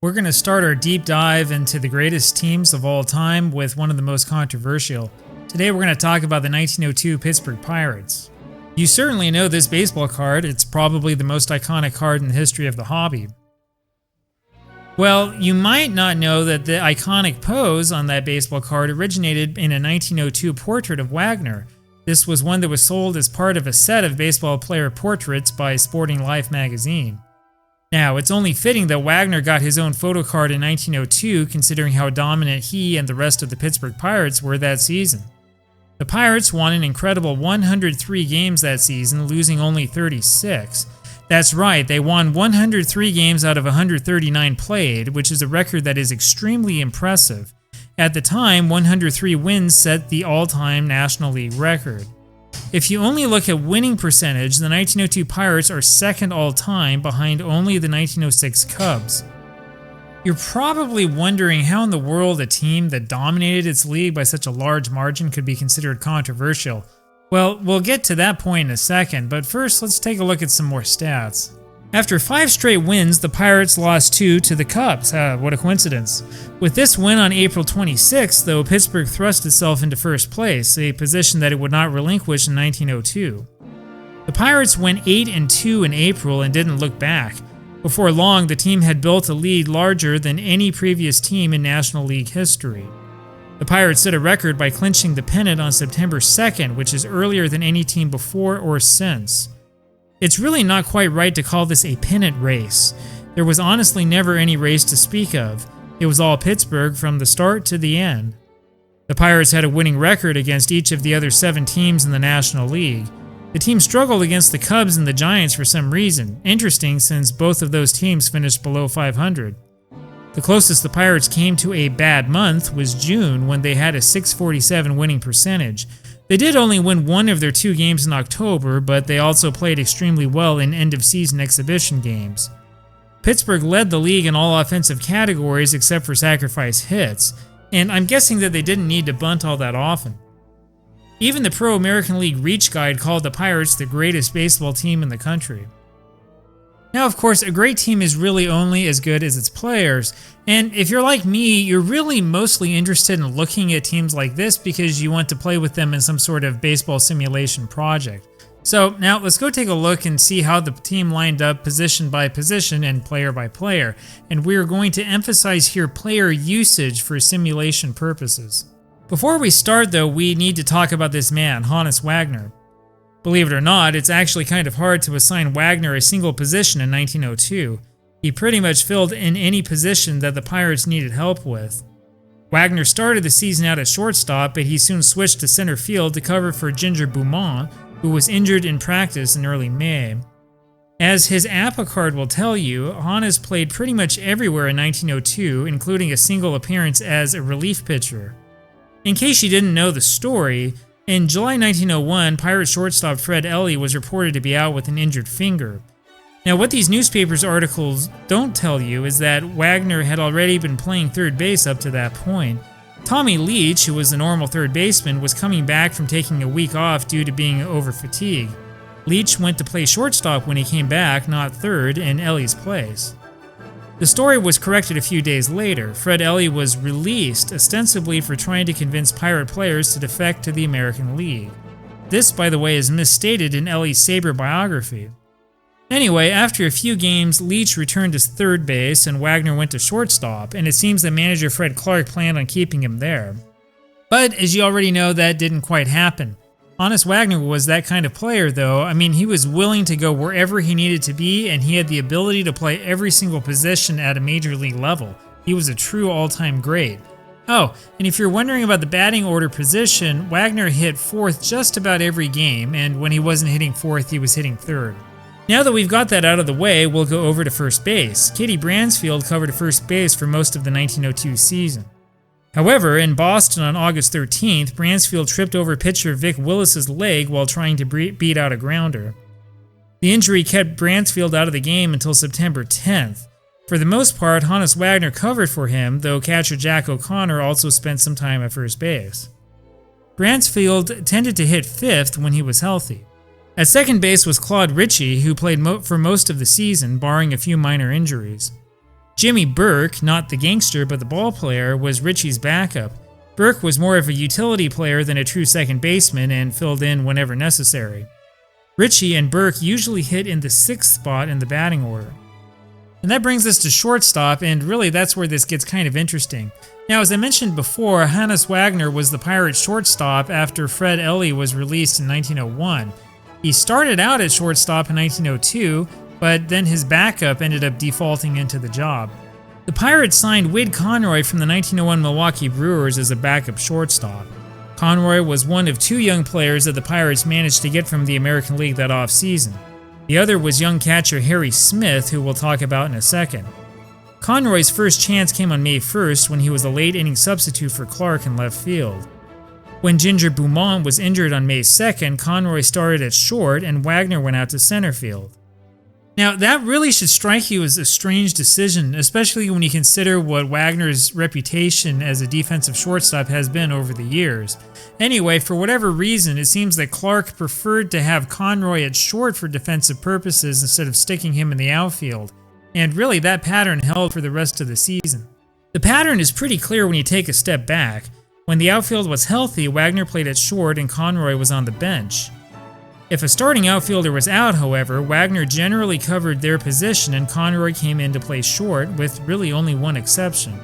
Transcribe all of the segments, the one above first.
We're going to start our deep dive into the greatest teams of all time with one of the most controversial. Today we're going to talk about the 1902 Pittsburgh Pirates. You certainly know this baseball card. It's probably the most iconic card in the history of the hobby. Well, you might not know that the iconic pose on that baseball card originated in a 1902 portrait of Wagner. This was one that was sold as part of a set of baseball player portraits by Sporting Life magazine. Now, it's only fitting that Wagner got his own photo card in 1902, considering how dominant he and the rest of the Pittsburgh Pirates were that season. The Pirates won an incredible 103 games that season, losing only 36. That's right, they won 103 games out of 139 played, which is a record that is extremely impressive. At the time, 103 wins set the all-time National League record. If you only look at winning percentage, the 1902 Pirates are second all-time behind only the 1906 Cubs. You're probably wondering how in the world a team that dominated its league by such a large margin could be considered controversial. Well, we'll get to that point in a second, but first let's take a look at some more stats. After 5 straight wins, the Pirates lost 2 to the Cubs. What a coincidence. With this win on April 26th, though, Pittsburgh thrust itself into first place, a position that it would not relinquish in 1902. The Pirates went 8-2 in April and didn't look back. Before long, the team had built a lead larger than any previous team in National League history. The Pirates set a record by clinching the pennant on September 2nd, which is earlier than any team before or since. It's really not quite right to call this a pennant race. There was honestly never any race to speak of. It was all Pittsburgh from the start to the end. The Pirates had a winning record against each of the other 7 teams in the National League. The team struggled against the Cubs and the Giants for some reason. Interesting, since both of those teams finished below 500. The closest the Pirates came to a bad month was June, when they had a .647 winning percentage. They did only win 1 of their 2 games in October, but they also played extremely well in end-of-season exhibition games. Pittsburgh led the league in all offensive categories except for sacrifice hits, and I'm guessing that they didn't need to bunt all that often. Even the Pro American League Reach Guide called the Pirates the greatest baseball team in the country. Now, of course, a great team is really only as good as its players, and if you're like me, you're really mostly interested in looking at teams like this because you want to play with them in some sort of baseball simulation project. So now let's go take a look and see how the team lined up position by position and player by player, and we're going to emphasize here player usage for simulation purposes. Before we start though, we need to talk about this man, Honus Wagner. Believe it or not, it's actually kind of hard to assign Wagner a single position in 1902. He pretty much filled in any position that the Pirates needed help with. Wagner started the season out at shortstop, but he soon switched to center field to cover for Ginger Beaumont, who was injured in practice in early May. As his APA card will tell you, Honus played pretty much everywhere in 1902, including a single appearance as a relief pitcher. In case you didn't know the story, in July 1901, Pirates shortstop Fred Ellie was reported to be out with an injured finger. Now, what these newspapers articles don't tell you is that Wagner had already been playing third base up to that point. Tommy Leach, who was the normal third baseman, was coming back from taking a week off due to being over-fatigued. Leach went to play shortstop when he came back, not third, in Ellie's place. The story was corrected a few days later. Fred Ellie was released, ostensibly for trying to convince Pirate players to defect to the American League. This, by the way, is misstated in Ellie's Sabre biography. Anyway, after a few games, Leach returned to third base and Wagner went to shortstop, and it seems that manager Fred Clark planned on keeping him there. But, as you already know, that didn't quite happen. Honus Wagner was that kind of player, though. I mean, he was willing to go wherever he needed to be, and he had the ability to play every single position at a major league level. He was a true all-time great. Oh, and if you're wondering about the batting order position, Wagner hit 4th just about every game, and when he wasn't hitting 4th, he was hitting 3rd. Now that we've got that out of the way, we'll go over to first base. Katie Bransfield covered first base for most of the 1902 season. However, in Boston on August 13th, Bransfield tripped over pitcher Vic Willis's leg while trying to beat out a grounder. The injury kept Bransfield out of the game until September 10th. For the most part, Honus Wagner covered for him, though catcher Jack O'Connor also spent some time at first base. Bransfield tended to hit 5th when he was healthy. At second base was Claude Ritchie, who played for most of the season, barring a few minor injuries. Jimmy Burke, not the gangster but the ball player, was Richie's backup. Burke was more of a utility player than a true second baseman and filled in whenever necessary. Richie and Burke usually hit in the 6th spot in the batting order. And that brings us to shortstop, and really that's where this gets kind of interesting. Now, as I mentioned before, Hannes Wagner was the Pirates' shortstop after Fred Ely was released in 1901. He started out at shortstop in 1902, but then his backup ended up defaulting into the job. The Pirates signed Wade Conroy from the 1901 Milwaukee Brewers as a backup shortstop. Conroy was one of 2 young players that the Pirates managed to get from the American League that offseason. The other was young catcher Harry Smith, who we'll talk about in a second. Conroy's first chance came on May 1st when he was a late-inning substitute for Clark in left field. When Ginger Beaumont was injured on May 2nd, Conroy started at short and Wagner went out to center field. Now, that really should strike you as a strange decision, especially when you consider what Wagner's reputation as a defensive shortstop has been over the years. Anyway, for whatever reason, it seems that Clark preferred to have Conroy at short for defensive purposes instead of sticking him in the outfield, and really that pattern held for the rest of the season. The pattern is pretty clear when you take a step back. When the outfield was healthy, Wagner played at short and Conroy was on the bench. If a starting outfielder was out, however, Wagner generally covered their position and Conroy came in to play short, with really only one exception.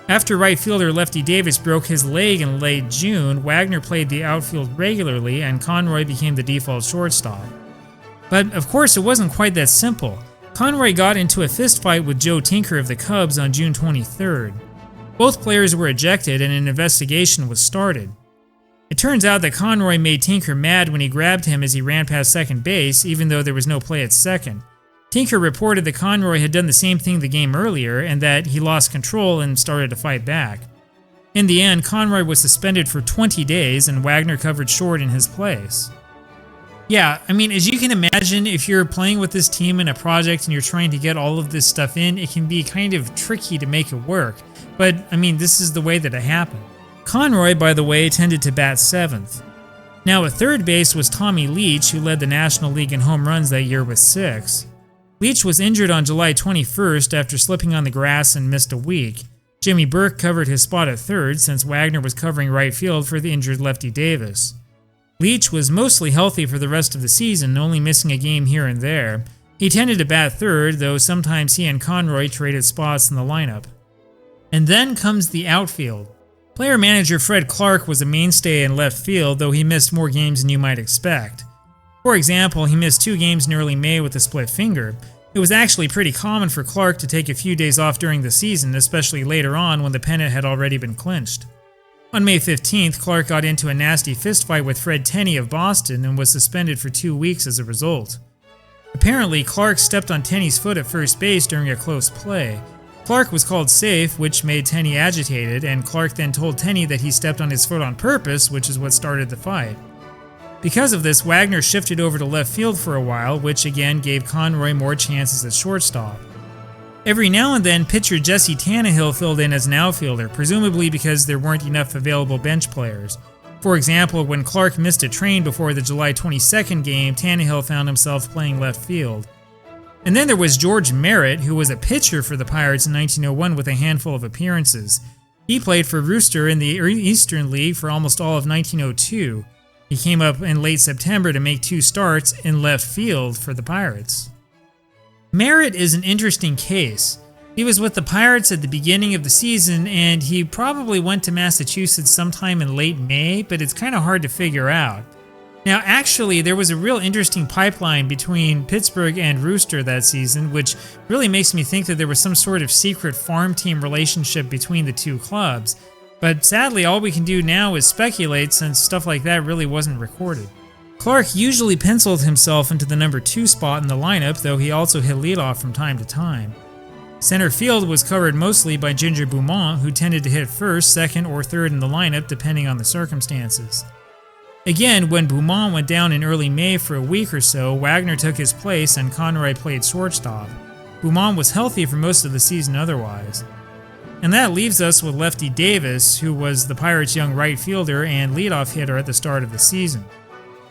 After right fielder Lefty Davis broke his leg in late June, Wagner played the outfield regularly and Conroy became the default shortstop. But of course it wasn't quite that simple. Conroy got into a fistfight with Joe Tinker of the Cubs on June 23rd. Both players were ejected and an investigation was started. It turns out that Conroy made Tinker mad when he grabbed him as he ran past second base, even though there was no play at second. Tinker reported that Conroy had done the same thing the game earlier and that he lost control and started to fight back. In the end, Conroy was suspended for 20 days and Wagner covered short in his place. Yeah, I mean, as you can imagine, if you're playing with this team in a project and you're trying to get all of this stuff in, it can be kind of tricky to make it work. But, I mean, this is the way that it happened. Conroy, by the way, tended to bat 7th. Now at third base was Tommy Leach, who led the National League in home runs that year with 6. Leach was injured on July 21st after slipping on the grass and missed a week. Jimmy Burke covered his spot at third since Wagner was covering right field for the injured Lefty Davis. Leach was mostly healthy for the rest of the season, only missing a game here and there. He tended to bat third, though sometimes he and Conroy traded spots in the lineup. And then comes the outfield. Player manager Fred Clark was a mainstay in left field, though he missed more games than you might expect. For example, he missed 2 games in early May with a split finger. It was actually pretty common for Clark to take a few days off during the season, especially later on when the pennant had already been clinched. On May 15th, Clark got into a nasty fistfight with Fred Tenney of Boston and was suspended for 2 weeks as a result. Apparently, Clark stepped on Tenney's foot at first base during a close play. Clark was called safe, which made Tenney agitated, and Clark then told Tenney that he stepped on his foot on purpose, which is what started the fight. Because of this, Wagner shifted over to left field for a while, which again gave Conroy more chances at shortstop. Every now and then, pitcher Jesse Tannehill filled in as an outfielder, presumably because there weren't enough available bench players. For example, when Clark missed a train before the July 22nd game, Tannehill found himself playing left field. And then there was George Merritt, who was a pitcher for the Pirates in 1901 with a handful of appearances. He played for Rooster in the Eastern League for almost all of 1902. He came up in late September to make 2 starts in left field for the Pirates. Merritt is an interesting case. He was with the Pirates at the beginning of the season, and he probably went to Massachusetts sometime in late May, but it's kind of hard to figure out. Now, actually, there was a real interesting pipeline between Pittsburgh and Rooster that season, which really makes me think that there was some sort of secret farm team relationship between the 2 clubs. But sadly, all we can do now is speculate since stuff like that really wasn't recorded. Clark usually penciled himself into the number 2 spot in the lineup, though he also hit leadoff from time to time. Center field was covered mostly by Ginger Beaumont, who tended to hit first, second, or third in the lineup depending on the circumstances. Again, when Beaumont went down in early May for a week or so, Wagner took his place and Conroy played shortstop. Beaumont was healthy for most of the season otherwise. And that leaves us with Lefty Davis, who was the Pirates' young right fielder and leadoff hitter at the start of the season.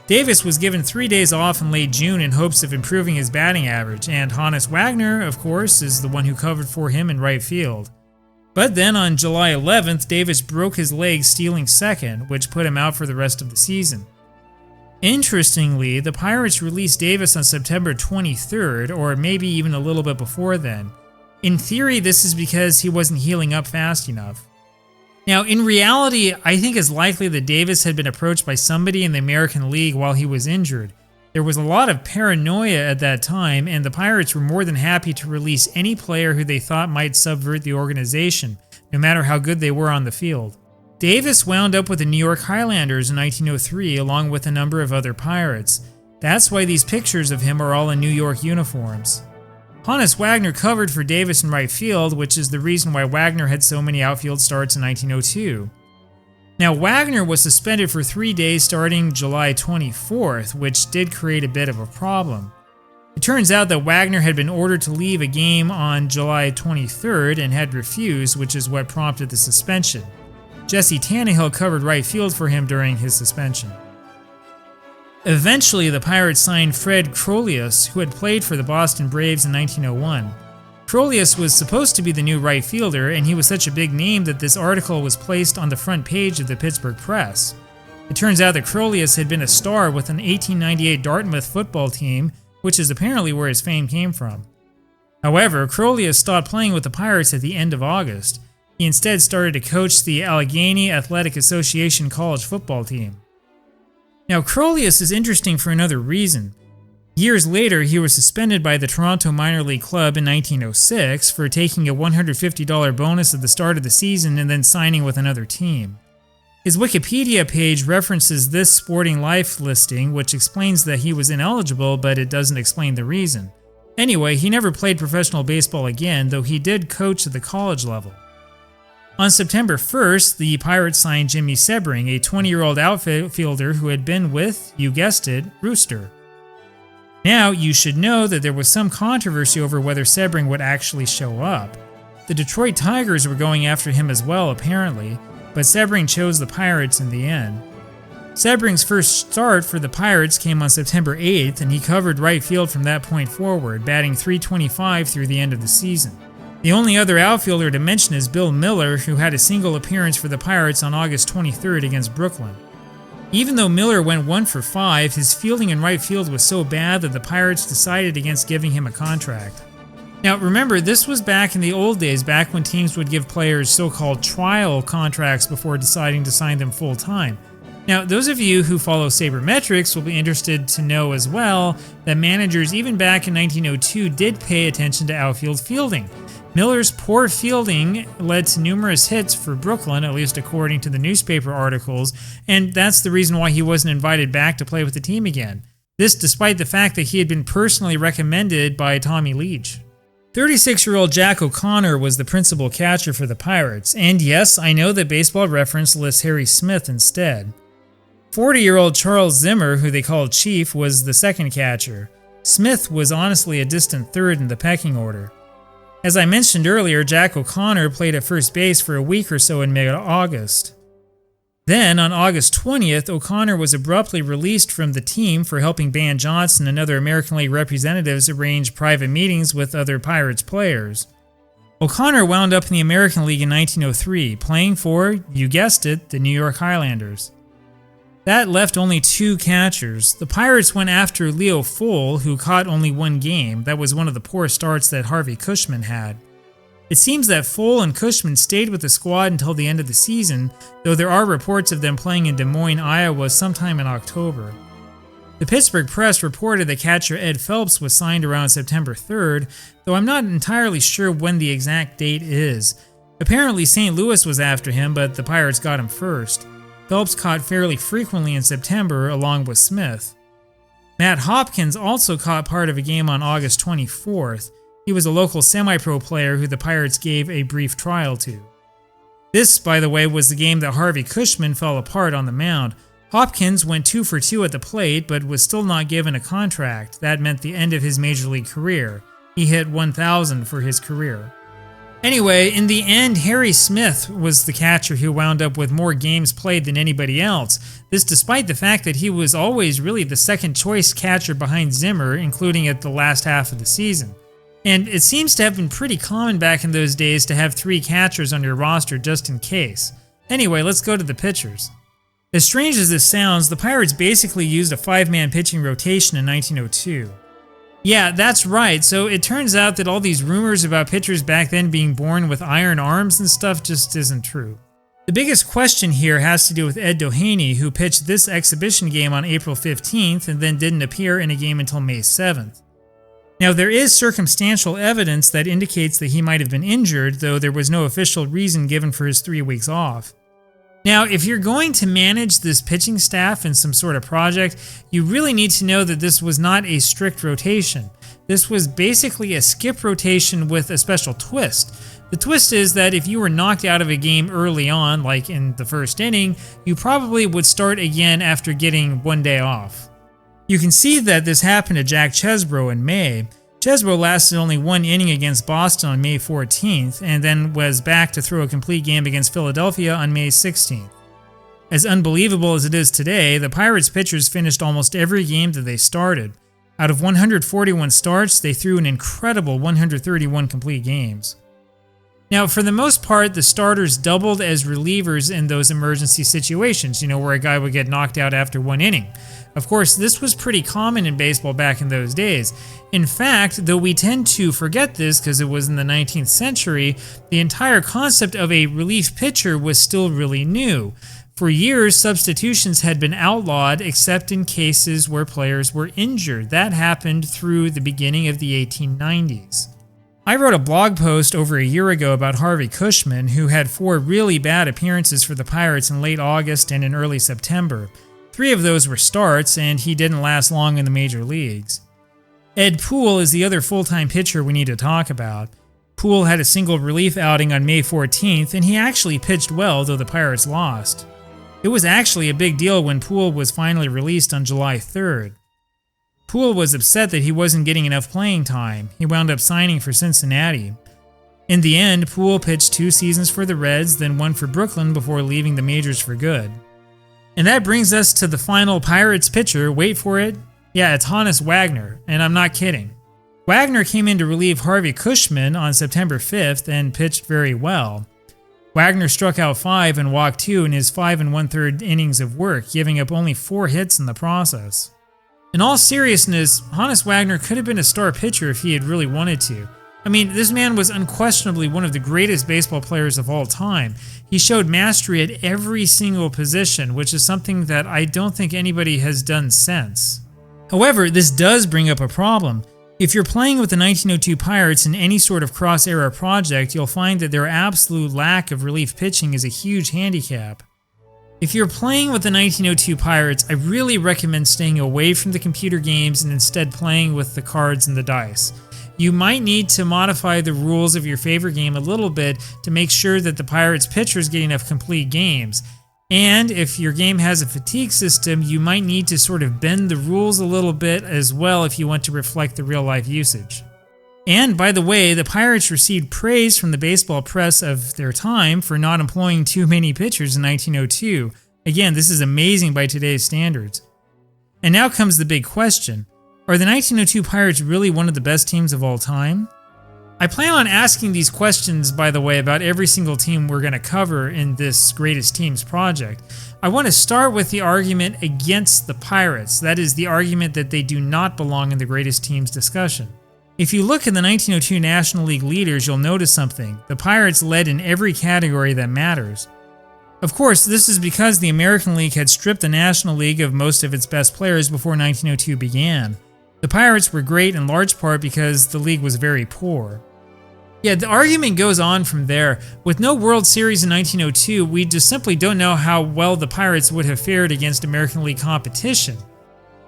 Davis was given 3 days off in late June in hopes of improving his batting average, and Honus Wagner, of course, is the one who covered for him in right field. But then on July 11th, Davis broke his leg stealing second, which put him out for the rest of the season. Interestingly, the Pirates released Davis on September 23rd, or maybe even a little bit before then. In theory, this is because he wasn't healing up fast enough. Now, in reality, I think it's likely that Davis had been approached by somebody in the American League while he was injured. There was a lot of paranoia at that time, and the Pirates were more than happy to release any player who they thought might subvert the organization, no matter how good they were on the field. Davis wound up with the New York Highlanders in 1903, along with a number of other Pirates. That's why these pictures of him are all in New York uniforms. Honus Wagner covered for Davis in right field, which is the reason why Wagner had so many outfield starts in 1902. Now, Wagner was suspended for 3 days starting July 24th, which did create a bit of a problem. It turns out that Wagner had been ordered to leave a game on July 23rd and had refused, which is what prompted the suspension. Jesse Tannehill covered right field for him during his suspension. Eventually, the Pirates signed Fred Crolius, who had played for the Boston Braves in 1901. Crolius was supposed to be the new right fielder, and he was such a big name that this article was placed on the front page of the Pittsburgh Press. It turns out that Crolius had been a star with an 1898 Dartmouth football team, which is apparently where his fame came from. However, Crolius stopped playing with the Pirates at the end of August. He instead started to coach the Allegheny Athletic Association college football team. Now, Crolius is interesting for another reason. Years later, he was suspended by the Toronto Minor League Club in 1906 for taking a $150 bonus at the start of the season and then signing with another team. His Wikipedia page references this Sporting Life listing, which explains that he was ineligible, but it doesn't explain the reason. Anyway, he never played professional baseball again, though he did coach at the college level. On September 1st, the Pirates signed Jimmy Sebring, a 20-year-old outfielder who had been with, you guessed it, Rooster. Now, you should know that there was some controversy over whether Sebring would actually show up. The Detroit Tigers were going after him as well, apparently, but Sebring chose the Pirates in the end. Sebring's first start for the Pirates came on September 8th, and he covered right field from that point forward, batting .325 through the end of the season. The only other outfielder to mention is Bill Miller, who had a single appearance for the Pirates on August 23rd against Brooklyn. Even though Miller went 1 for 5, his fielding in right field was so bad that the Pirates decided against giving him a contract. Now remember, this was back in the old days, back when teams would give players so-called trial contracts before deciding to sign them full-time. Now, those of you who follow sabermetrics will be interested to know as well that managers even back in 1902 did pay attention to outfield fielding. Miller's poor fielding led to numerous hits for Brooklyn, at least according to the newspaper articles, and that's the reason why he wasn't invited back to play with the team again. This despite the fact that he had been personally recommended by Tommy Leach. 36-year-old Jack O'Connor was the principal catcher for the Pirates, and yes, I know that Baseball Reference lists Harry Smith instead. 40-year-old Charles Zimmer, who they called Chief, was the second catcher. Smith was honestly a distant third in the pecking order. As I mentioned earlier, Jack O'Connor played at first base for a week or so in mid-August. Then, on August 20th, O'Connor was abruptly released from the team for helping Ban Johnson and other American League representatives arrange private meetings with other Pirates players. O'Connor wound up in the American League in 1903, playing for, you guessed it, the New York Highlanders. That left only 2 catchers. The Pirates went after Leo Full, who caught only 1 game. That was one of the poor starts that Harvey Cushman had. It seems that Full and Cushman stayed with the squad until the end of the season, though there are reports of them playing in Des Moines, Iowa sometime in October. The Pittsburgh Press reported that catcher Ed Phelps was signed around September 3rd, though I'm not entirely sure when the exact date is. Apparently St. Louis was after him, but the Pirates got him first. Phelps caught fairly frequently in September, along with Smith. Matt Hopkins also caught part of a game on August 24th. He was a local semi-pro player who the Pirates gave a brief trial to. This, by the way, was the game that Harvey Cushman fell apart on the mound. Hopkins went 2 for 2 at the plate, but was still not given a contract. That meant the end of his major league career. He hit 1,000 for his career. Anyway, in the end, Harry Smith was the catcher who wound up with more games played than anybody else. This despite the fact that he was always really the second choice catcher behind Zimmer, including at the last half of the season. And it seems to have been pretty common back in those days to have 3 catchers on your roster just in case. Anyway, let's go to the pitchers. As strange as this sounds, the Pirates basically used a 5-man pitching rotation in 1902. Yeah, that's right. So it turns out that all these rumors about pitchers back then being born with iron arms and stuff just isn't true. The biggest question here has to do with Ed Doheny, who pitched this exhibition game on April 15th and then didn't appear in a game until May 7th. Now, there is circumstantial evidence that indicates that he might have been injured, though there was no official reason given for his 3 weeks off. Now, if you're going to manage this pitching staff in some sort of project, you really need to know that this was not a strict rotation. This was basically a skip rotation with a special twist. The twist is that if you were knocked out of a game early on, like in the first inning, you probably would start again after getting 1 day off. You can see that this happened to Jack Chesbro in May. Chesbro lasted only 1 inning against Boston on May 14th, and then was back to throw a complete game against Philadelphia on May 16th. As unbelievable as it is today, the Pirates pitchers finished almost every game that they started. Out of 141 starts, they threw an incredible 131 complete games. Now, for the most part, the starters doubled as relievers in those emergency situations, where a guy would get knocked out after 1 inning. Of course, this was pretty common in baseball back in those days. In fact, though we tend to forget this because it was in the 19th century, the entire concept of a relief pitcher was still really new. For years, substitutions had been outlawed except in cases where players were injured. That happened through the beginning of the 1890s. I wrote a blog post over a year ago about Harvey Cushman, who had 4 really bad appearances for the Pirates in late August and in early September. 3 of those were starts, and he didn't last long in the major leagues. Ed Poole is the other full-time pitcher we need to talk about. Poole had a single relief outing on May 14th, and he actually pitched well, though the Pirates lost. It was actually a big deal when Poole was finally released on July 3rd. Poole was upset that he wasn't getting enough playing time. He wound up signing for Cincinnati. In the end, Poole pitched 2 seasons for the Reds, then 1 for Brooklyn before leaving the majors for good. And that brings us to the final Pirates pitcher. Wait for it. Yeah, it's Honus Wagner, and I'm not kidding. Wagner came in to relieve Harvey Cushman on September 5th and pitched very well. Wagner struck out 5 and walked 2 in his 5 1/3 innings of work, giving up only 4 hits in the process. In all seriousness, Honus Wagner could have been a star pitcher if he had really wanted to. I mean, this man was unquestionably one of the greatest baseball players of all time. He showed mastery at every single position, which is something that I don't think anybody has done since. However, this does bring up a problem. If you're playing with the 1902 Pirates in any sort of cross-era project, you'll find that their absolute lack of relief pitching is a huge handicap. If you're playing with the 1902 Pirates, I really recommend staying away from the computer games and instead playing with the cards and the dice. You might need to modify the rules of your favorite game a little bit to make sure that the Pirates pitchers get enough complete games. And if your game has a fatigue system, you might need to sort of bend the rules a little bit as well if you want to reflect the real-life usage. And by the way, the Pirates received praise from the baseball press of their time for not employing too many pitchers in 1902. Again, this is amazing by today's standards. And now comes the big question. Are the 1902 Pirates really one of the best teams of all time? I plan on asking these questions, by the way, about every single team we're going to cover in this Greatest Teams project. I want to start with the argument against the Pirates. That is, the argument that they do not belong in the Greatest Teams discussion. If you look at the 1902 National League leaders, you'll notice something. The Pirates led in every category that matters. Of course, this is because the American League had stripped the National League of most of its best players before 1902 began. The Pirates were great in large part because the league was very poor. Yeah, the argument goes on from there. With no World Series in 1902, we just simply don't know how well the Pirates would have fared against American League competition.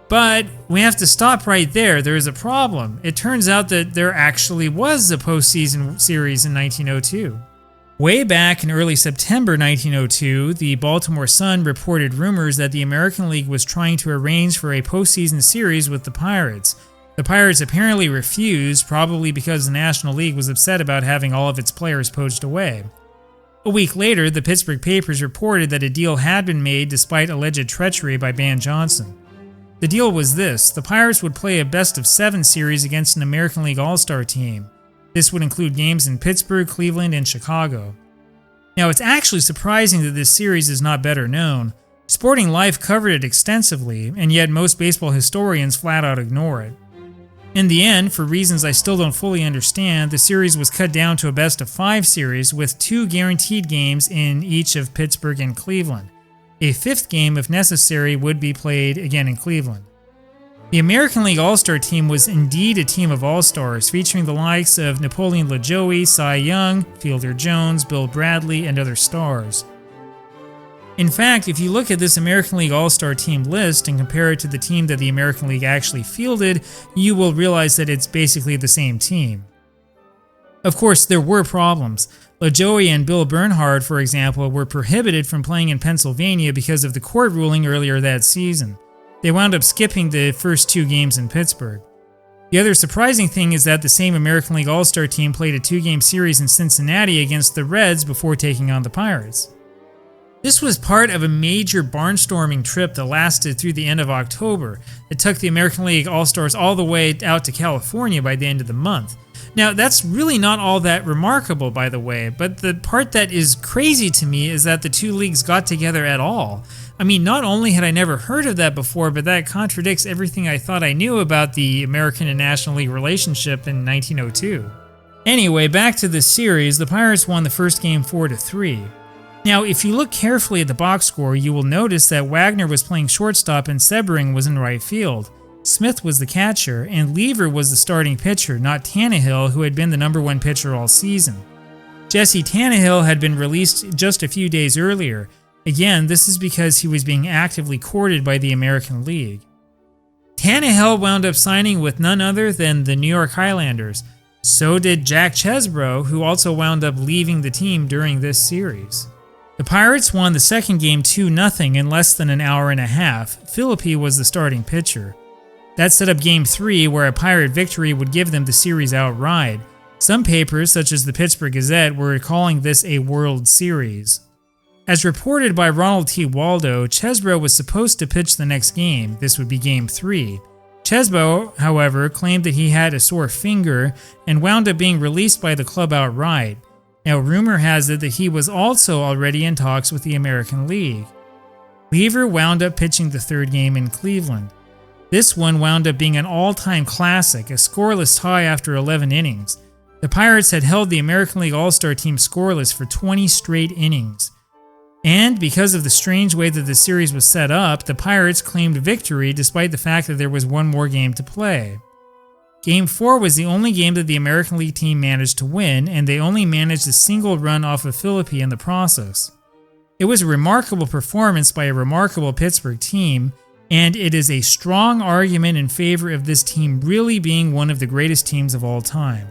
But we have to stop right there. There is a problem. It turns out that there actually was a postseason series in 1902. Way back in early September 1902, the Baltimore Sun reported rumors that the American League was trying to arrange for a postseason series with the Pirates. The Pirates apparently refused, probably because the National League was upset about having all of its players poached away. A week later, the Pittsburgh papers reported that a deal had been made despite alleged treachery by Ban Johnson. The deal was this: the Pirates would play a best-of-7 series against an American League All-Star team. This would include games in Pittsburgh, Cleveland, and Chicago. Now, it's actually surprising that this series is not better known. Sporting Life covered it extensively, and yet most baseball historians flat out ignore it. In the end, for reasons I still don't fully understand, the series was cut down to a best-of-5 series with 2 guaranteed games in each of Pittsburgh and Cleveland. A 5th game, if necessary, would be played again in Cleveland. The American League All-Star team was indeed a team of all-stars, featuring the likes of Napoleon LaJoie, Cy Young, Fielder Jones, Bill Bradley, and other stars. In fact, if you look at this American League All-Star team list and compare it to the team that the American League actually fielded, you will realize that it's basically the same team. Of course, there were problems. LaJoie and Bill Bernhard, for example, were prohibited from playing in Pennsylvania because of the court ruling earlier that season. They wound up skipping the first 2 games in Pittsburgh. The other surprising thing is that the same American League All-Star team played a 2-game series in Cincinnati against the Reds before taking on the Pirates. This was part of a major barnstorming trip that lasted through the end of October. It took the American League All-Stars all the way out to California by the end of the month. Now, that's really not all that remarkable, by the way, but the part that is crazy to me is that the 2 leagues got together at all. I mean, not only had I never heard of that before, but that contradicts everything I thought I knew about the American and National League relationship in 1902. Anyway, back to this series, the Pirates won the first game 4-3. Now, if you look carefully at the box score, you will notice that Wagner was playing shortstop and Sebring was in right field. Smith was the catcher, and Lever was the starting pitcher, not Tannehill, who had been the #1 pitcher all season. Jesse Tannehill had been released just a few days earlier. Again, this is because he was being actively courted by the American League. Tannehill wound up signing with none other than the New York Highlanders. So did Jack Chesbro, who also wound up leaving the team during this series. The Pirates won the second game 2-0 in less than an hour and a half. Philippi was the starting pitcher. That set up Game 3, where a Pirate victory would give them the series outright. Some papers, such as the Pittsburgh Gazette, were calling this a World Series. As reported by Ronald T. Waldo, Chesbro was supposed to pitch the next game. This would be Game 3. Chesbro, however, claimed that he had a sore finger and wound up being released by the club outright. Now, rumor has it that he was also already in talks with the American League. Lever wound up pitching the third game in Cleveland. This one wound up being an all-time classic, a scoreless tie after 11 innings. The Pirates had held the American League All-Star team scoreless for 20 straight innings. And because of the strange way that the series was set up, the Pirates claimed victory despite the fact that there was one more game to play. Game 4 was the only game that the American League team managed to win, and they only managed a single run off of Philippi in the process. It was a remarkable performance by a remarkable Pittsburgh team, and it is a strong argument in favor of this team really being one of the greatest teams of all time.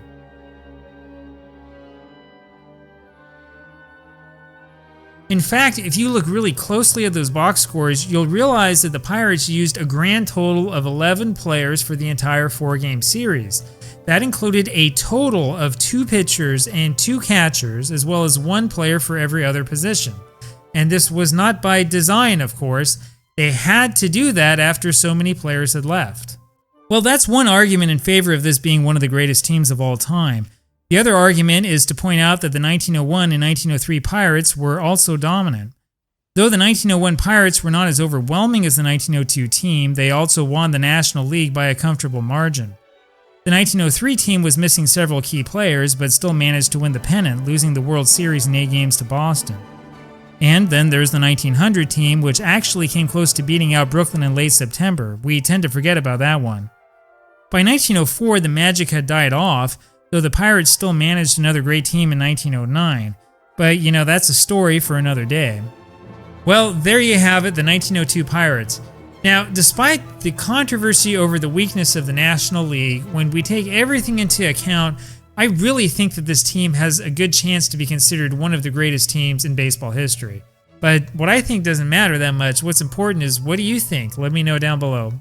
In fact, if you look really closely at those box scores, you'll realize that the Pirates used a grand total of 11 players for the entire 4-game series. That included a total of 2 pitchers and 2 catchers, as well as 1 player for every other position. And this was not by design, of course. They had to do that after so many players had left. Well, that's one argument in favor of this being one of the greatest teams of all time. The other argument is to point out that the 1901 and 1903 Pirates were also dominant. Though the 1901 Pirates were not as overwhelming as the 1902 team, they also won the National League by a comfortable margin. The 1903 team was missing several key players, but still managed to win the pennant, losing the World Series in 8 games to Boston. And then there's the 1900 team, which actually came close to beating out Brooklyn in late September. We tend to forget about that one. By 1904, the magic had died off, though the Pirates still managed another great team in 1909. But, that's a story for another day. Well, there you have it, the 1902 Pirates. Now, despite the controversy over the weakness of the National League, when we take everything into account, I really think that this team has a good chance to be considered one of the greatest teams in baseball history. But what I think doesn't matter that much. What's important is, what do you think? Let me know down below.